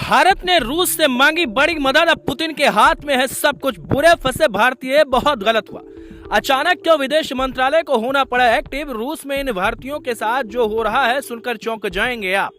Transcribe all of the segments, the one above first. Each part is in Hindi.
भारत ने रूस से मांगी बड़ी मदद, अब पुतिन के हाथ में है सब कुछ। बुरे फंसे भारतीय, बहुत गलत हुआ। अचानक क्यों विदेश मंत्रालय को होना पड़ा एक्टिव? रूस में इन भारतीयों के साथ जो हो रहा है सुनकर चौंक जाएंगे आप।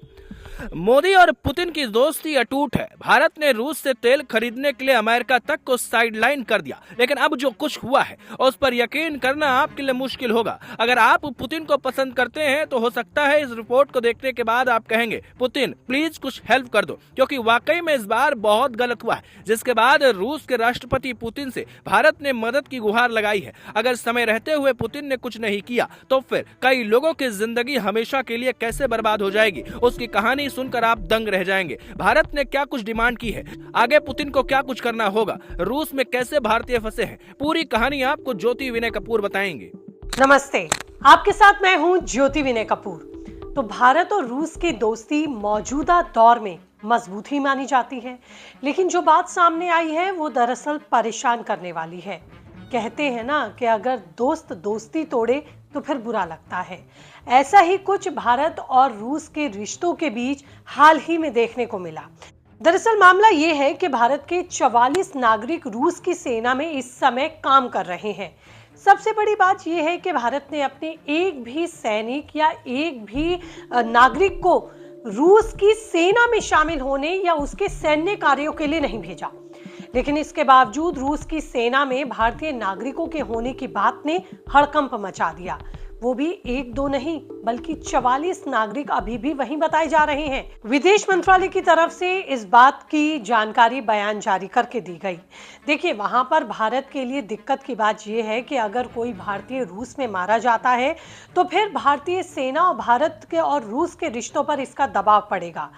मोदी और पुतिन की दोस्ती अटूट है। भारत ने रूस से तेल खरीदने के लिए अमेरिका तक को साइडलाइन कर दिया, लेकिन अब जो कुछ हुआ है उस पर यकीन करना आपके लिए मुश्किल होगा। अगर आप पुतिन को पसंद करते हैं तो हो सकता है इस रिपोर्ट को देखने के बाद आप कहेंगे पुतिन प्लीज कुछ हेल्प कर दो, क्योंकि वाकई में इस बार बहुत गलत हुआ है। जिसके बाद रूस के राष्ट्रपति पुतिन से भारत ने मदद की गुहार लगाई है। अगर समय रहते हुए पुतिन ने कुछ नहीं किया तो फिर कई लोगों की जिंदगी हमेशा के लिए कैसे बर्बाद हो जाएगी, उसकी कहानी सुनकर आप दंग रह जाएंगे। भारत ने क्या कुछ डिमांड की है, आगे पुतिन को क्या कुछ करना होगा, रूस में कैसे भारतीय फंसे हैं, पूरी कहानी आपको ज्योति विनय कपूर बताएंगे। नमस्ते, आपके साथ मैं हूं ज्योति विनय कपूर। तो भारत और रूस की दोस्ती मौजूदा दौर में मजबूत ही मानी जाती है, लेकिन जो बात सामने आई है वो दरअसल परेशान करने वाली है। कहते हैं ना कि अगर दोस्त दोस्ती तोड़े तो फिर बुरा लगता है। ऐसा ही कुछ भारत और रूस के रिश्तों के बीच हाल ही में देखने को मिला। दरअसल मामला ये है कि भारत के 44 नागरिक रूस की सेना में इस समय काम कर रहे हैं। सबसे बड़ी बात यह है कि भारत ने अपने एक भी सैनिक या एक भी नागरिक को रूस की सेना में शामिल होने या उसके सैन्य कार्यों के लिए नहीं भेजा, लेकिन इसके बावजूद रूस की सेना में भारतीय नागरिकों के होने की बात ने हड़कंप मचा दिया। वो भी एक दो नहीं बल्कि 44 नागरिक अभी भी वहीं बताए जा रहे हैं। विदेश मंत्रालय की तरफ से इस बात की जानकारी बयान जारी करके दी गई। देखिए, वहां पर भारत के लिए दिक्कत की बात यह है कि अगर कोई भारतीय रूस में मारा जाता है तो फिर भारतीय सेना और भारत के और रूस के रिश्तों पर इसका दबाव पड़ेगा।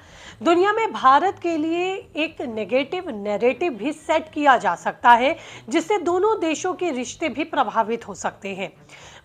दुनिया में भारत के लिए एक नेगेटिव नैरेटिव भी सेट किया जा सकता है, जिससे दोनों देशों के रिश्ते भी प्रभावित हो सकते हैं।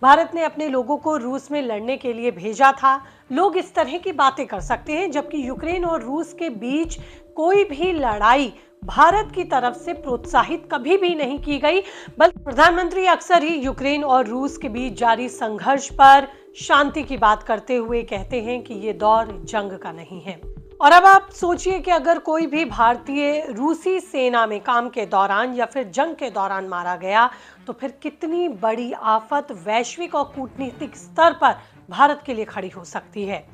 भारत ने अपने लोगों को रूस में लड़ने के लिए भेजा था। लोग इस तरह की बातें कर सकते हैं, जबकि यूक्रेन और रूस के बीच कोई भी लड़ाई भारत की तरफ से प्रोत्साहित कभी भी नहीं की गई, बल्कि प्रधानमंत्री अक्सर ही यूक्रेन और रूस के बीच जारी संघर्ष पर शांति की बात करते हुए कहते हैं कि ये दौर जंग का नहीं है। और अब आप सोचिए कि अगर कोई भी भारतीय रूसी सेना में काम के दौरान या फिर जंग के दौरान मारा गया तो फिर कितनी बड़ी आफत वैश्विक और कूटनीतिक स्तर पर भारत के लिए खड़ी हो सकती है।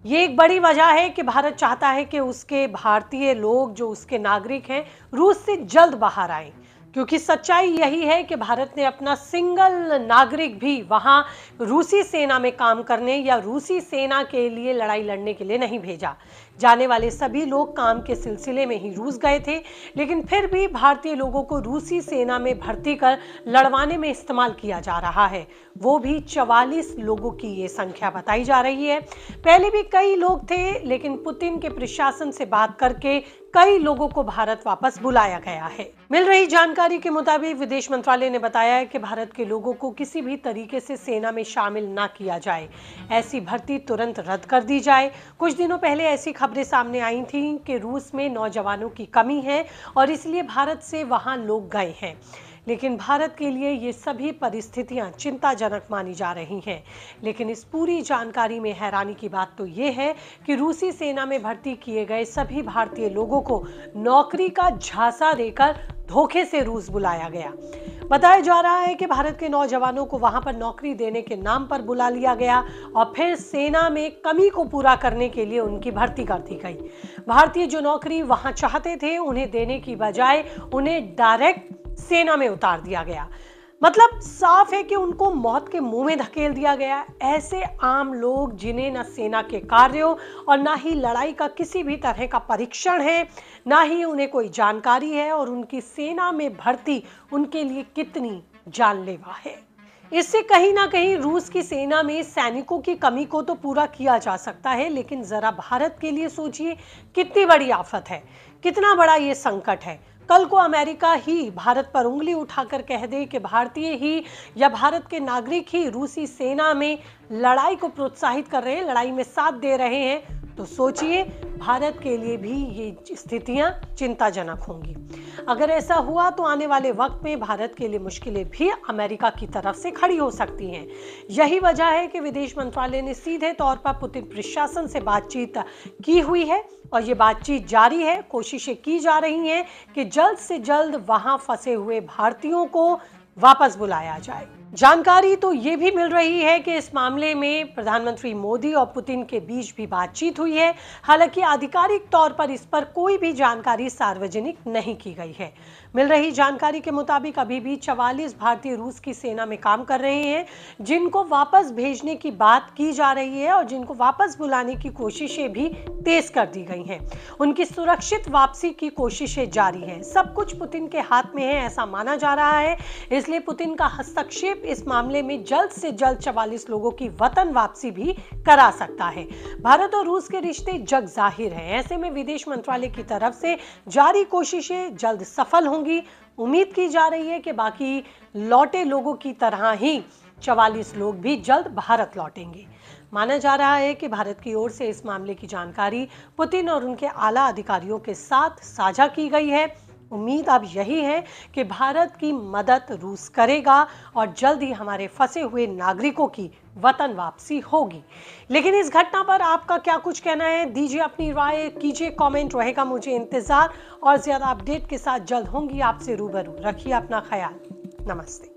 ये एक बड़ी वजह है कि भारत चाहता है कि उसके भारतीय लोग जो उसके नागरिक हैं रूस से जल्द बाहर आए, क्योंकि सच्चाई यही है कि भारत ने अपना सिंगल नागरिक भी वहां रूसी सेना में काम करने या रूसी सेना के लिए लड़ाई लड़ने के लिए नहीं भेजा। जाने वाले सभी लोग काम के सिलसिले में ही रूस गए थे, लेकिन फिर भी भारतीय लोगों को रूसी सेना में भर्ती कर लड़वाने में इस्तेमाल किया जा रहा है। वो भी 44 लोगों की ये संख्या बताई जा रही है। पहले भी कई लोग थे, लेकिन पुतिन के प्रशासन से बात करके कई लोगों को भारत वापस बुलाया गया है। मिल रही जानकारी के मुताबिक विदेश मंत्रालय ने बताया है कि भारत के लोगों को किसी भी तरीके से सेना में शामिल ना किया जाए, ऐसी भर्ती तुरंत रद्द कर दी जाए। कुछ दिनों पहले ऐसी खबरें सामने आई थी कि रूस में नौजवानों की कमी है और इसलिए भारत से वहां लोग गए हैं, लेकिन भारत के लिए ये सभी परिस्थितियां चिंताजनक मानी जा रही हैं। लेकिन इस पूरी जानकारी में हैरानी की बात तो ये है कि रूसी सेना में भर्ती किए गए सभी भारतीय लोगों को नौकरी का झांसा देकर धोखे से रूस बुलाया गया। बताया जा रहा है कि भारत के नौजवानों को वहां पर नौकरी देने के नाम पर बुला लिया गया और फिर सेना में कमी को पूरा करने के लिए उनकी भर्ती कर दी गई। भारतीय जो नौकरी वहां चाहते थे उन्हें देने की बजाय उन्हें डायरेक्ट सेना में उतार दिया गया। मतलब साफ है कि उनको मौत के मुंह में धकेल दिया गया। ऐसे आम लोग जिन्हें न सेना के कार्यों और ना ही लड़ाई का किसी भी तरह का परीक्षण है, ना ही उन्हें कोई जानकारी है और उनकी सेना में भर्ती उनके लिए कितनी जानलेवा है। इससे कहीं ना कहीं रूस की सेना में सैनिकों की कमी को तो पूरा किया जा सकता है, लेकिन जरा भारत के लिए सोचिए कितनी बड़ी आफत है, कितना बड़ा ये संकट है। कल को अमेरिका ही भारत पर उंगली उठाकर कह दे कि भारतीय ही या भारत के नागरिक ही रूसी सेना में लड़ाई को प्रोत्साहित कर रहे हैं, लड़ाई में साथ दे रहे हैं, तो सोचिए भारत के लिए भी ये स्थितियां चिंताजनक होंगी। अगर ऐसा हुआ तो आने वाले वक्त में भारत के लिए मुश्किलें भी अमेरिका की तरफ से खड़ी हो सकती हैं। यही वजह है कि विदेश मंत्रालय ने सीधे तौर पर पुतिन प्रशासन से बातचीत की हुई है और ये बातचीत जारी है। कोशिशें की जा रही हैं कि जल्द से जल्द वहां फंसे हुए भारतीयों को वापस बुलाया जाए। जानकारी तो ये भी मिल रही है कि इस मामले में प्रधानमंत्री मोदी और पुतिन के बीच भी बातचीत हुई है। हालांकि आधिकारिक तौर पर इस पर कोई भी जानकारी सार्वजनिक नहीं की गई है। मिल रही जानकारी के मुताबिक अभी भी 44 भारतीय रूस की सेना में काम कर रहे हैं, जिनको वापस भेजने की बात की जा रही है और जिनको वापस बुलाने की कोशिशें भी तेज कर दी गई हैं। उनकी सुरक्षित वापसी की कोशिशें जारी हैं। सब कुछ पुतिन के हाथ में है, ऐसा माना जा रहा है। इसलिए पुतिन का हस्तक्षेप इस मामले में जल्द से जल्द 44 लोगों की वतन वापसी भी करा सकता है। भारत और रूस के रिश्ते जग जाहिर हैं। ऐसे में विदेश मंत्रालय की तरफ से जारी कोशिशें जल्द सफल होंगी। उम्मीद की जा रही है कि बाकी लौटे लोगों की तरह ही 44 लोग भी जल्द भारत लौटेंगे। माना जा रहा है कि भारत की ओर से इस मामले की जानकारी पुतिन और उनके आला अधिकारियों के साथ साझा की गई है। उम्मीद अब यही है कि भारत की मदद रूस करेगा और जल्द ही हमारे फंसे हुए नागरिकों की वतन वापसी होगी। लेकिन इस घटना पर आपका क्या कुछ कहना है? दीजिए अपनी राय, कीजिए कमेंट, रहेगा मुझे इंतजार। और ज्यादा अपडेट के साथ जल्द होंगी आपसे रूबरू। रखिए अपना ख्याल। नमस्ते।